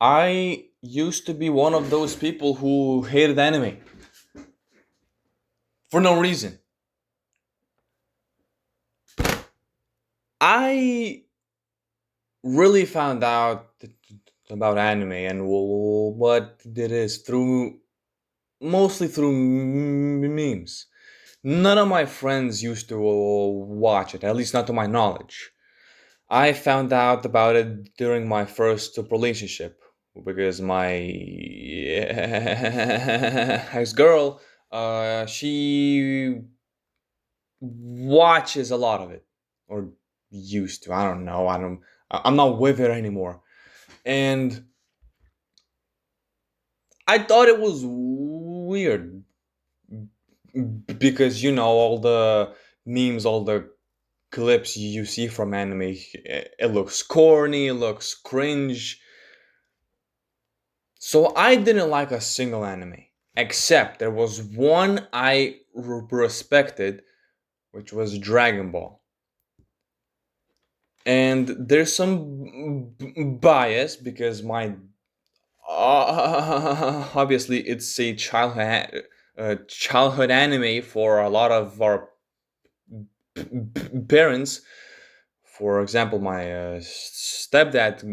I used to be one of those people who hated anime for no reason. I really found out about anime and what it is through mostly through memes. None of my friends used to watch it, at least not to my knowledge. I found out about it during my first relationship because my ex girl, she watches a lot of it, or used to. I don't know. I'm not with her anymore, and I thought it was weird because all the memes, all the clips you see from anime, it looks corny, it looks cringe. So I didn't like a single anime, except there was one I respected, which was Dragon Ball. And there's some bias because my obviously it's a childhood anime for a lot of our parents. For example, my stepdad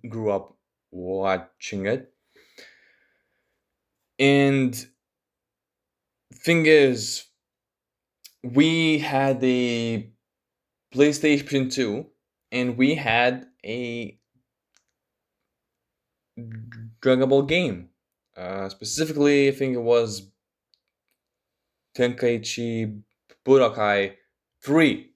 grew up watching it, and thing is, we had a PlayStation 2 and we had a Dragon Ball game. Specifically, I think it was Tenkaichi Budokai 3.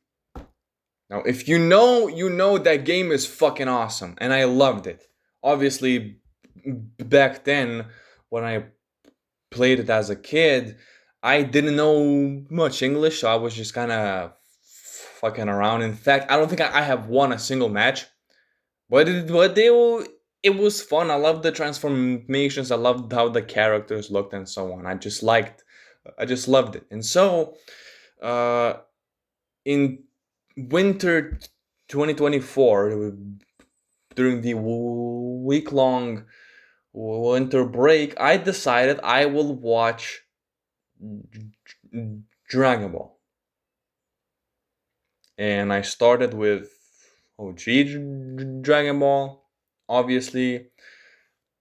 Now, if you know, you know that game is fucking awesome, and I loved it. Obviously, back then, when I played it as a kid, I didn't know much English, so I was just kind of fucking around. In fact, I don't think I have won a single match, it was fun. I loved the transformations. I loved how the characters looked and so on. I just loved it. And so, uh, in winter 2024, during the week long winter break, I decided I will watch Dragon Ball. And I started with OG Dragon Ball, obviously.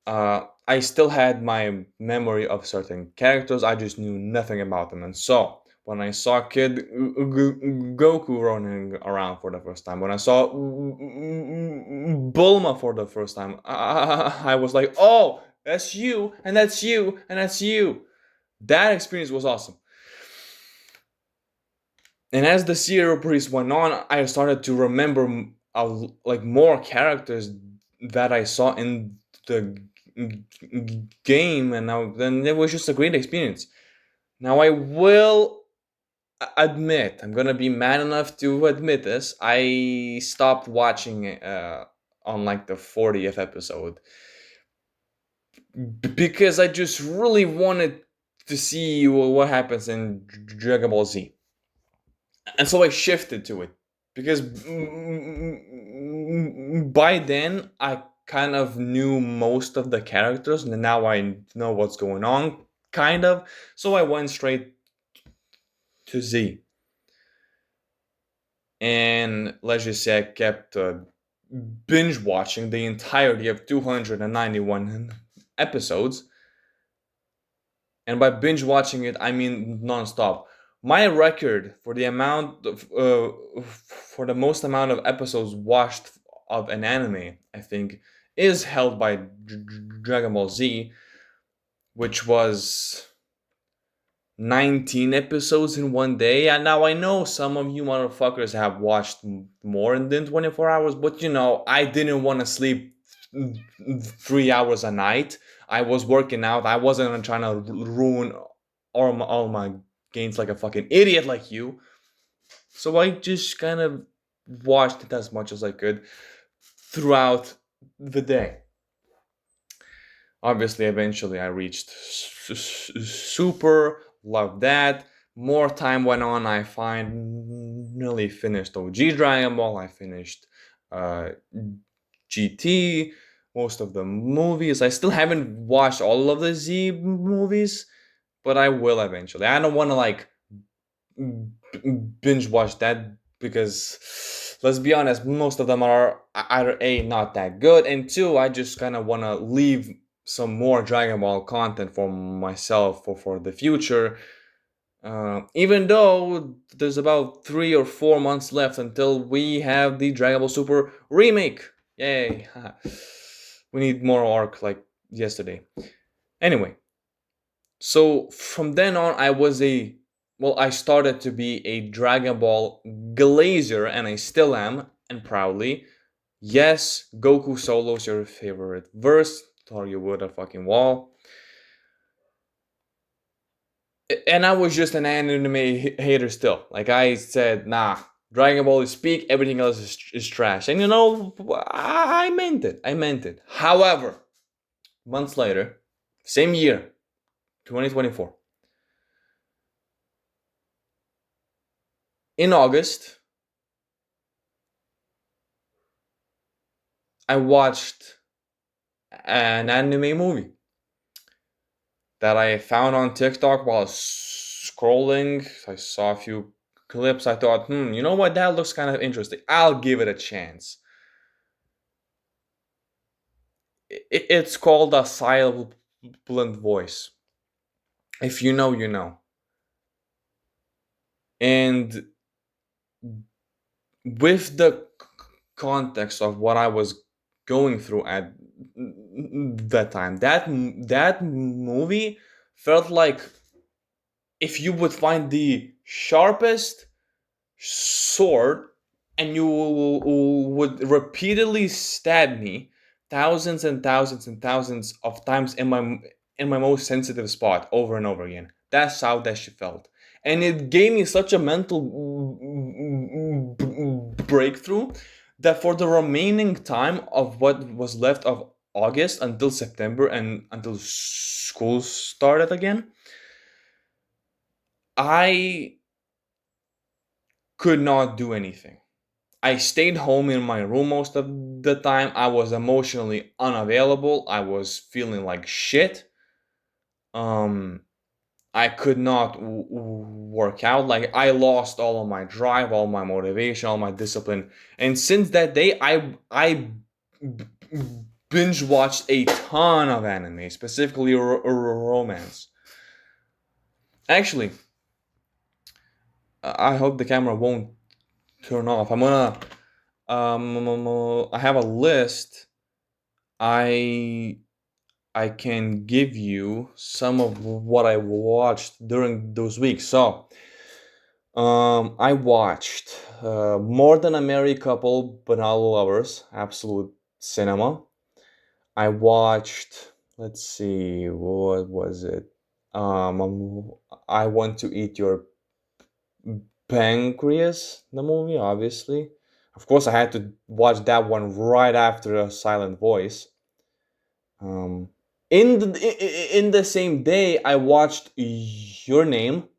I still had my memory of certain characters, I just knew nothing about them. And so, when I saw Kid Goku running around for the first time, when I saw Bulma for the first time, I was like, oh, that's you, and that's you, and that's you. That experience was awesome. And as the series went on, I started to remember like more characters that I saw in the game, and now then it was just a great experience. Now I will admit, I'm gonna be man enough to admit this. I stopped watching on like the 40th episode because I just really wanted to see what happens in Dragon Ball Z, and so I shifted to it because by then I kind of knew most of the characters, and now I know what's going on, kind of. So I went straight to Z, and let's just say I kept binge watching the entirety of 291 episodes. And by binge watching it, I mean nonstop. My record for the for the most amount of episodes watched of an anime, I think, is held by Dragon Ball Z, which was 19 episodes in one day. And now I know some of you motherfuckers have watched more than 24 hours, but I didn't want to sleep 3 hours a night. I was working out. I wasn't trying to ruin all my gains like a fucking idiot like you. So I just kind of watched it as much as I could throughout the day. Obviously, eventually I reached super, loved that. More time went on, I finally finished OG Dragon Ball. I finished uh, GT. most of the movies. I still haven't watched all of the Z movies, but I will eventually. I don't want to like binge watch that because let's be honest, most of them are either A, not that good, and two, I just kind of want to leave some more Dragon Ball content for myself for the future. Even though there's about 3 or 4 months left until we have the Dragon Ball Super remake. Yay! We need more arc like yesterday. Anyway, so from then on, I started to be a Dragon Ball glazer, and I still am, and proudly. Yes, Goku Solo's your favorite verse. Throw you would a fucking wall. And I was just an anime hater still. Like I said, nah, Dragon Ball is peak, everything else is trash. And you know, I meant it. I meant it. However, months later, same year, 2024, in August, I watched an anime movie that I found on TikTok while scrolling. I saw a few clips. I thought, you know what? That looks kind of interesting. I'll give it a chance. It's called A Silent Voice. If you know, you know. And with the context of what I was going through at that time, that movie felt like if you would find the sharpest sword and you would repeatedly stab me thousands and thousands and thousands of times in my most sensitive spot over and over again. That's how that shit felt. And it gave me such a mental breakthrough that for the remaining time of what was left of August until September and until school started again, I could not do anything. I stayed home in my room most of the time. I was emotionally unavailable. I was feeling like shit. Um, I could not work out. Like I lost all of my drive, all my motivation, all my discipline. And since that day, I binge watched a ton of anime, specifically romance. Actually, I hope the camera won't turn off. I'm gonna I have a list. I I can give you some of what I watched during those weeks. So, I watched More Than a Married Couple, Banana Lovers, absolute cinema. I watched. Let's see, what was it? I Want to Eat Your Pancreas, the movie, obviously. Of course, I had to watch that one right after A Silent Voice. Um, in the same day, I watched Your Name.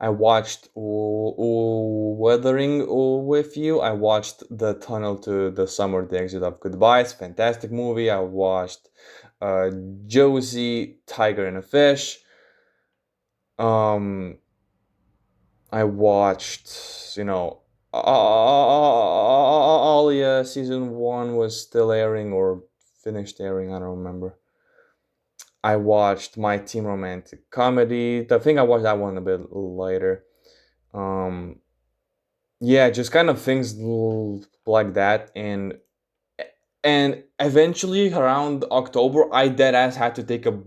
I watched Weathering with You. I watched The Tunnel to the Summer, The Exit of Goodbyes. Fantastic movie. I watched Josie, Tiger and a Fish. Um, I watched, Alia season one was still airing or finished airing. I don't remember. I watched My Teen Romantic Comedy. I think I watched that one a bit later. Um, yeah, just kind of things like that, and eventually around October, I dead ass had to take a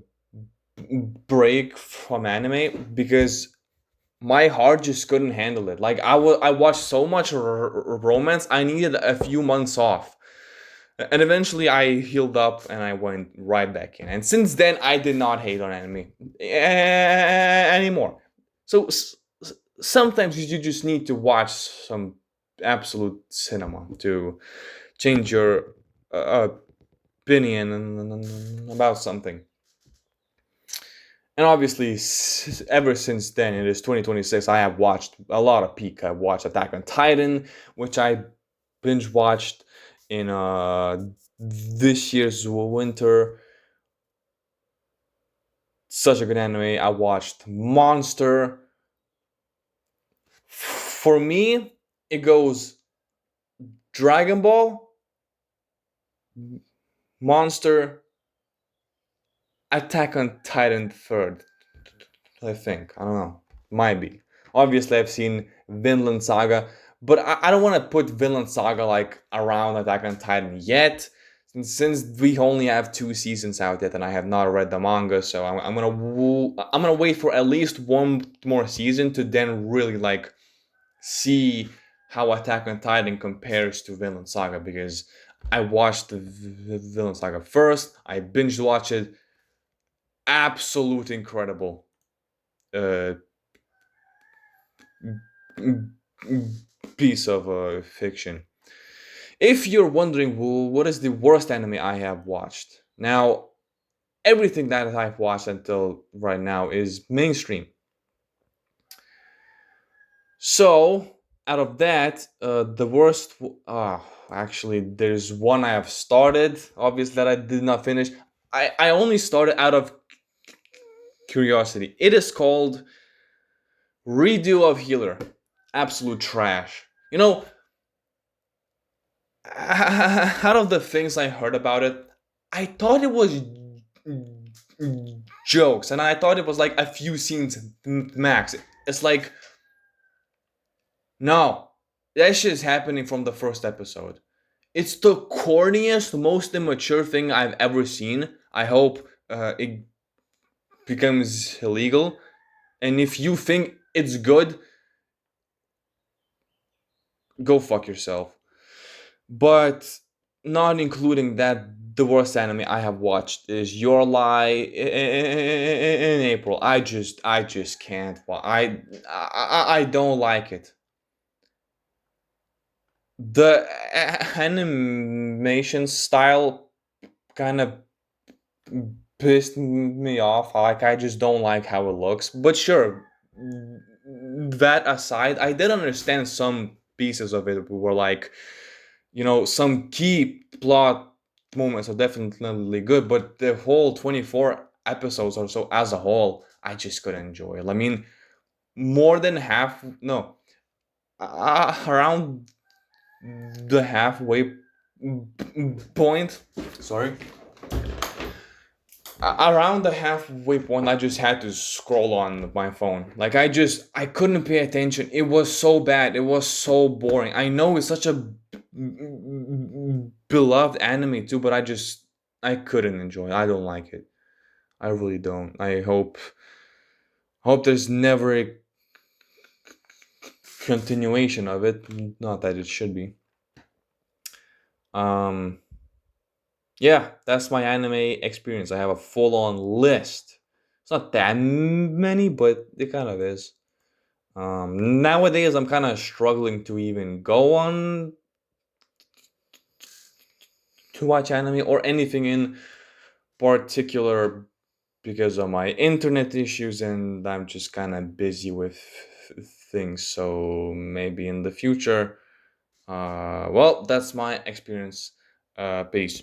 break from anime because my heart just couldn't handle it. Like I watched so much romance, I needed a few months off. And eventually I healed up and I went right back in. And since then, I did not hate on anime anymore. So sometimes you just need to watch some absolute cinema to change your opinion about something. And obviously, ever since then, it is 2026, I have watched a lot of peak. I watched Attack on Titan, which I binge watched in a this year's winter. Such a good anime. I watched Monster. For me, it goes Dragon Ball, Monster, Attack on Titan third. I think. I don't know. Might be. Obviously, I've seen Vinland Saga, but I don't want to put Vinland Saga like around Attack on Titan yet. Since we only have 2 seasons out yet, and I have not read the manga, so I'm gonna wait for at least one more season to then really like see how Attack on Titan compares to Vinland Saga, because I watched the Vinland Saga first. I binge watched it. Absolute incredible uh, piece of fiction. If you're wondering, well, what is the worst anime I have watched? Now, everything that I've watched until right now is mainstream. So, out of that, the worst. Actually, there's one I have started, obviously, that I did not finish. I only started out of curiosity. It is called Redo of Healer. Absolute trash. You know, out of the things I heard about it, I thought it was jokes, and I thought it was like a few scenes max. It's like, no, that shit is happening from the first episode. It's the corniest, most immature thing I've ever seen. I hope it becomes illegal. And if you think it's good, go fuck yourself. But not including that, the worst anime I have watched is Your Lie in April. I just can't. I don't like it. The animation style kind of pissed me off. Like, I just don't like how it looks. But sure, that aside, I did understand some pieces of it were like, some key plot moments are definitely good, but the whole 24 episodes or so as a whole, I just couldn't enjoy it. I mean, more than half, no, around the halfway point, sorry, around the halfway point, I just had to scroll on my phone. Like, I couldn't pay attention. It was so bad. It was so boring. I know it's such a beloved anime too, but I couldn't enjoy it. I don't like it. I really don't. I hope there's never a continuation of it. Not that it should be. Um, yeah, that's my anime experience. I have a full on list. It's not that many, but it kind of is. Nowadays, I'm kind of struggling to even go on to watch anime or anything in particular because of my internet issues, and I'm just kind of busy with things. So maybe in the future, well, that's my experience. Peace.